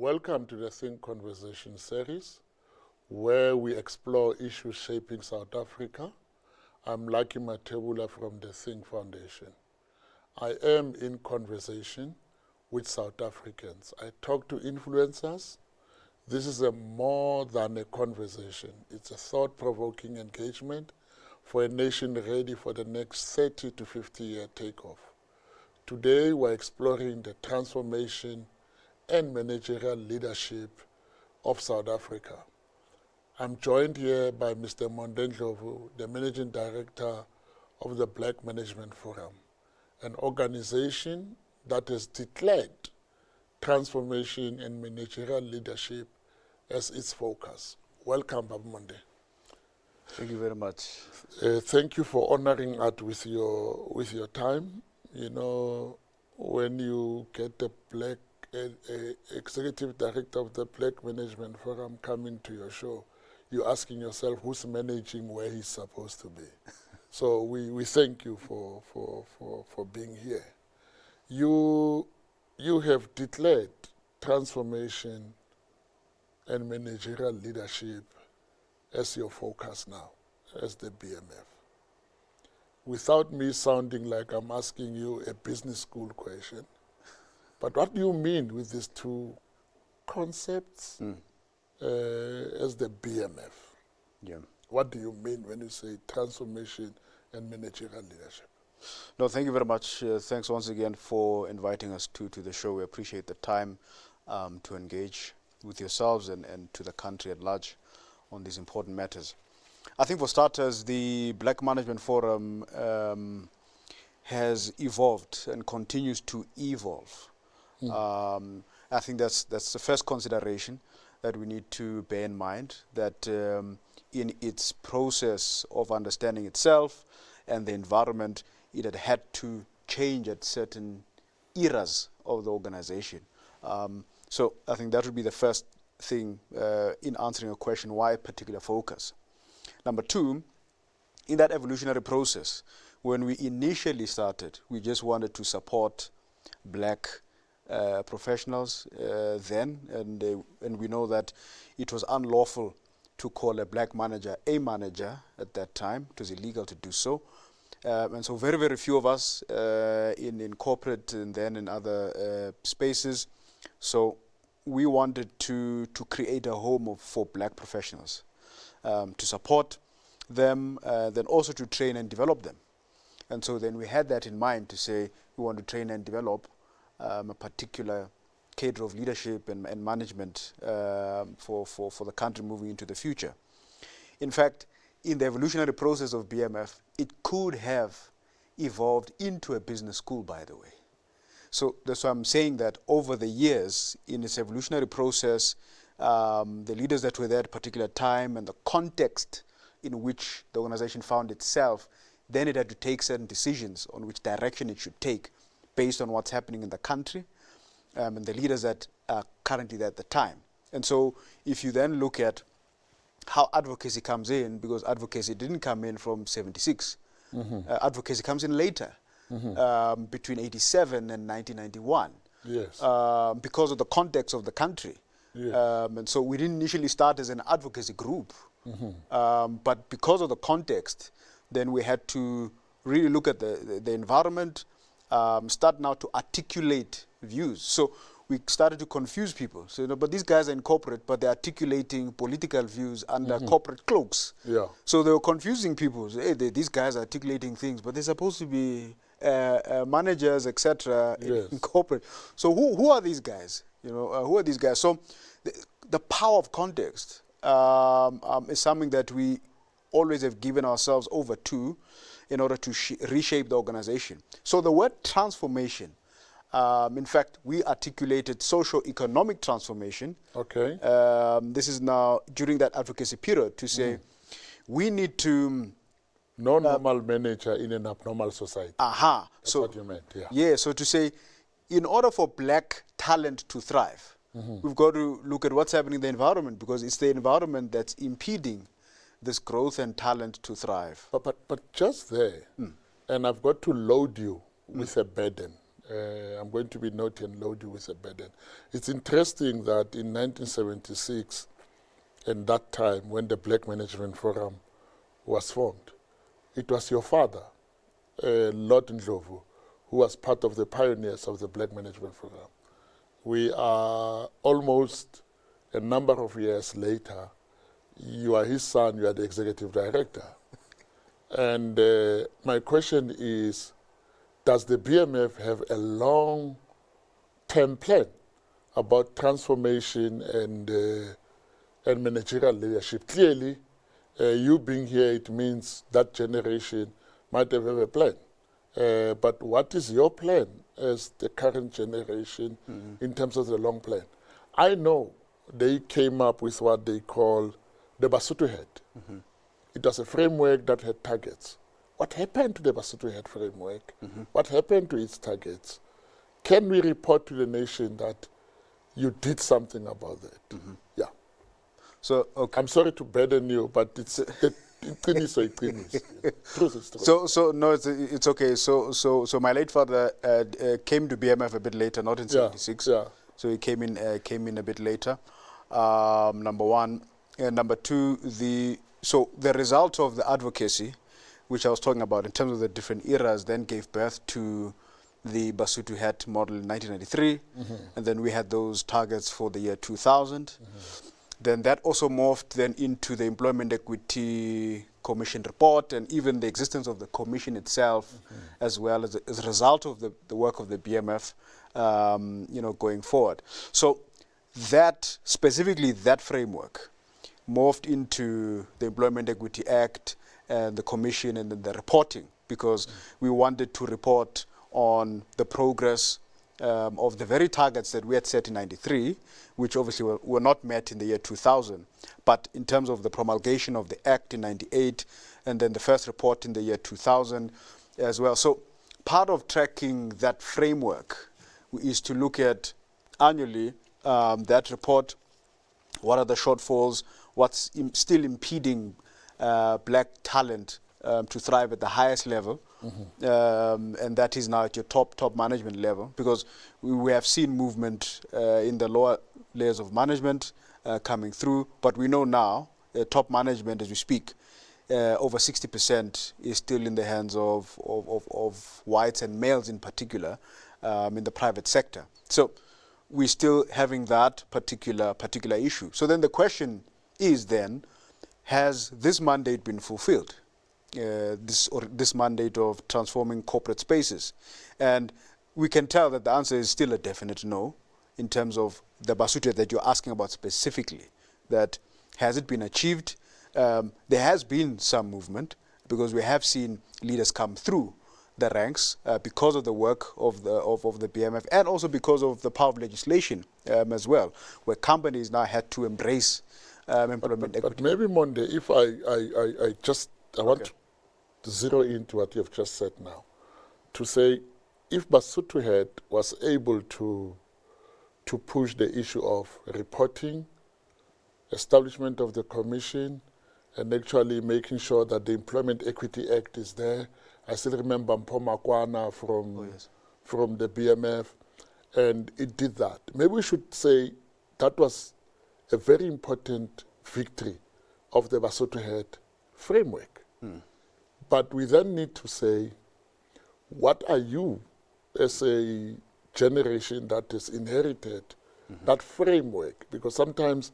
Welcome to the Thinc Conversations series, where we explore issues shaping South Africa. I'm Lucky Matebula from the Thinc Foundation. I am in conversation with South Africans. I talk to influencers. This is more than a conversation. It's a thought-provoking engagement for a nation ready for the next 30 to 50-year takeoff. Today, we're exploring the transformation and managerial leadership of South Africa. I'm joined here by Mr. Monde Ndlovu, the Managing Director of the Black Management Forum, an organization that has declared transformation and managerial leadership as its focus. Welcome, Baba Monde. Thank you very much. Thank you for honoring us with your time. You know, when you get the executive director of the Black Management Forum coming to your show, you're asking yourself who's managing where he's supposed to be. So we thank you for being here. You have declared transformation and managerial leadership as your focus now, as the BMF. Without me sounding like I'm asking you a business school question, but what do you mean with these two concepts as the BMF? Yeah. What do you mean when you say transformation and managerial leadership? No, thank you very much. Thanks once again for inviting us to the show. We appreciate the time to engage with yourselves and to the country at large on these important matters. I think for starters, the Black Management Forum has evolved and continues to evolve. I think that's the first consideration that we need to bear in mind, that in its process of understanding itself and the environment, it had to change at certain eras of the organization. So I think that would be the first thing in answering your question, why a particular focus? Number two, in that evolutionary process, when we initially started, we just wanted to support black professionals then, and we know that it was unlawful to call a black manager a manager at that time. It was illegal to do so. And so very, very few of us in corporate and then in other spaces. So we wanted to create a home for black professionals, to support them, then also to train and develop them. And so then we had that in mind to say we want to train and develop a particular cadre of leadership and management for the country moving into the future. In fact, in the evolutionary process of BMF, it could have evolved into a business school, by the way. So that's why I'm saying that over the years, in its evolutionary process, the leaders that were there at a particular time and the context in which the organization found itself, then it had to take certain decisions on which direction it should take based on what's happening in the country and the leaders that are currently there at the time. And so if you then look at how advocacy comes in, because advocacy didn't come in from 76, advocacy comes in later, between 87 and 1991, Yes. because of the context of the country. Yes. And so we didn't initially start as an advocacy group, but because of the context, then we had to really look at the environment, start now to articulate views. So we started to confuse people. So, but these guys are in corporate, but they're articulating political views under corporate cloaks. Yeah. So they were confusing people. So, hey, these guys are articulating things, but they're supposed to be managers, etc. in corporate. So who are these guys? Who are these guys? So the power of context is something that we always have given ourselves over to in order to reshape the organization. So the word transformation, in fact, we articulated socio-economic transformation. Okay. This is now during that advocacy period to say we need to... Non-normal manager in an abnormal society. Aha. That's what you meant, yeah. Yeah, so to say, in order for black talent to thrive, we've got to look at what's happening in the environment, because it's the environment that's impeding this growth and talent to thrive. But just there, and I've got to load you with a burden, I'm going to be naughty and load you with a burden. It's interesting that in 1976, and that time when the Black Management Forum was formed, it was your father, Lord Ndlovu, who was part of the pioneers of the Black Management Forum. We are almost a number of years later. You are his son, you are the executive director. And my question is, does the BMF have a long-term plan about transformation and managerial leadership? Clearly, you being here, it means that generation might have a plan. But what is your plan as the current generation in terms of the long plan? I know they came up with what they call the Basotho Head. It was a framework that had targets. What happened to the Basotho Head framework? What happened to its targets? Can we report to the nation that you did something about that? Yeah. So, okay. I'm sorry to burden you, but it's truth is true. So no, it's okay. So my late father came to BMF a bit later, not in '76. Yeah. So he came in a bit later. Number one, and number two, the result of the advocacy, which I was talking about in terms of the different eras, then gave birth to the Basotho Head model in 1993, and then we had those targets for the year 2000. Then that also morphed then into the Employment Equity Commission report, and even the existence of the commission itself, as well as a result of the work of the BMF, going forward. So that, specifically that framework, morphed into the Employment Equity Act and the commission and then the reporting, because we wanted to report on the progress of the very targets that we had set in '93, which obviously were not met in the year 2000, but in terms of the promulgation of the Act in '98, and then the first report in the year 2000 as well. So part of tracking that framework is to look at annually that report, what are the shortfalls, what's still impeding black talent to thrive at the highest level, and that is now at your top management level, because we have seen movement in the lower layers of management coming through, but we know now top management as we speak, over 60% is still in the hands of whites and males in particular in the private sector. So we're still having that particular issue. So then the question is then, has this mandate been fulfilled? This mandate of transforming corporate spaces? And we can tell that the answer is still a definite no in terms of the Basotho that you're asking about specifically. That has it been achieved? There has been some movement, because we have seen leaders come through the ranks because of the work of the BMF, and also because of the power of legislation as well, where companies now had to embrace employment equity. But maybe, Monde, if I want to zero into what you've just said now, to say, if Basotho Head was able to push the issue of reporting, establishment of the commission, and actually making sure that the Employment Equity Act is there. I still remember Mpho Makwana from the BMF, and it did that. Maybe we should say that was a very important victory of the Basotho Head framework. But we then need to say, what are you as a generation that has inherited that framework? Because sometimes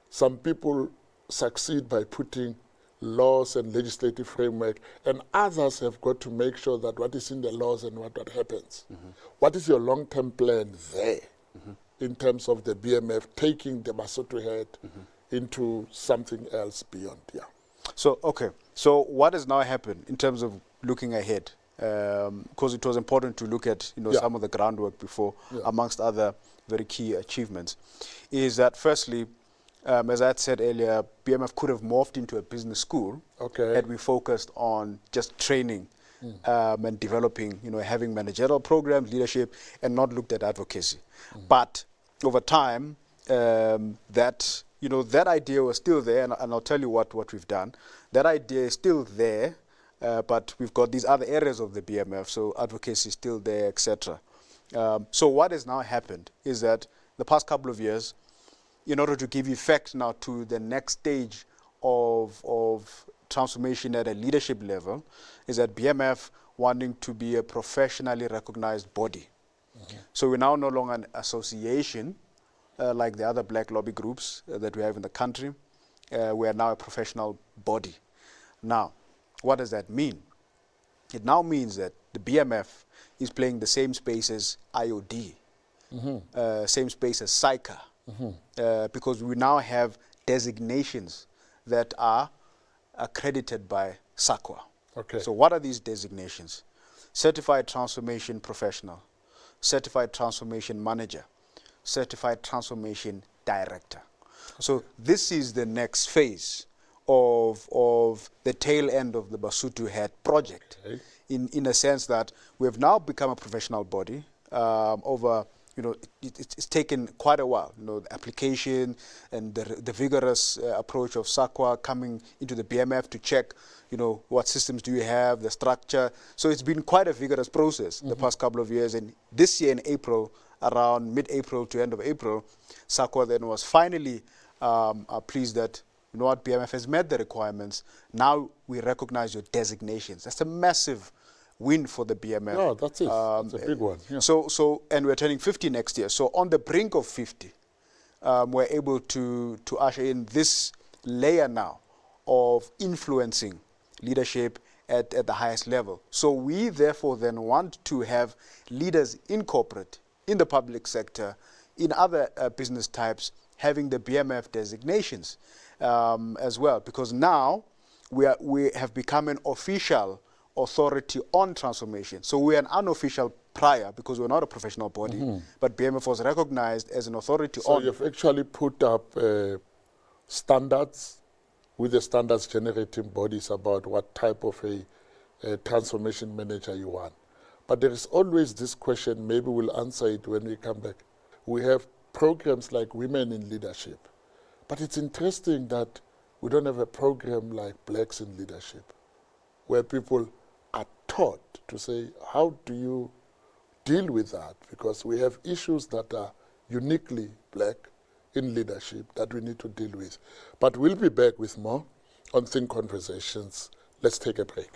some people succeed by putting laws and legislative framework, and others have got to make sure that what is in the laws and what happens. What is your long-term plan there in terms of the BMF taking the Basotho Head into something else beyond? Yeah. So, okay. So what has now happened in terms of looking ahead? Because it was important to look at some of the groundwork before, amongst other very key achievements, is that firstly, as I had said earlier, BMF could have morphed into a business school had we focused on just training and developing, having managerial programs, leadership, and not looked at advocacy. But over time, that idea was still there, and I'll tell you what we've done. That idea is still there, but we've got these other areas of the BMF, so advocacy is still there, etc. So what has now happened is that the past couple of years, in order to give effect now to the next stage of transformation at a leadership level, is that BMF wanting to be a professionally recognized body. So we're now no longer an association like the other black lobby groups that we have in the country. We are now a professional body. Now, what does that mean? It now means that the BMF is playing the same space as IOD, same space as SAICA, because we now have designations that are accredited by SAQA. Okay. So what are these designations? Certified Transformation Professional, Certified Transformation Manager, Certified Transformation Director. So this is the next phase of the tail end of the Basotho Hat project, Okay. in a sense that we have now become a professional body over, it's taken quite a while, the application and the vigorous approach of SAQA coming into the BMF to check, what systems do you have, the structure. So it's been quite a vigorous process the past couple of years. And this year in April, around mid-April to end of April, SAQA then was finally pleased that, BMF has met the requirements. Now we recognize your designations. That's a massive win for the BMF. Yeah, that's it. That's a big one. Yeah. So, and we're turning 50 next year. So on the brink of 50, we're able to usher in this layer now of influencing leadership at the highest level. So we therefore then want to have leaders in corporate, in the public sector, in other business types, having the BMF designations as well, because now we have become an official authority on transformation. So we're an unofficial prior, because we're not a professional body, but BMF was recognized as an authority So on. you've actually put up standards with the standards generating bodies about what type of a transformation manager you want. But there is always this question, maybe we'll answer it when we come back. We have programs like Women in Leadership, but it's interesting that we don't have a program like Blacks in Leadership, where people are taught to say, how do you deal with that? Because we have issues that are uniquely black in leadership that we need to deal with. But we'll be back with more on Thinc Conversations. Let's take a break.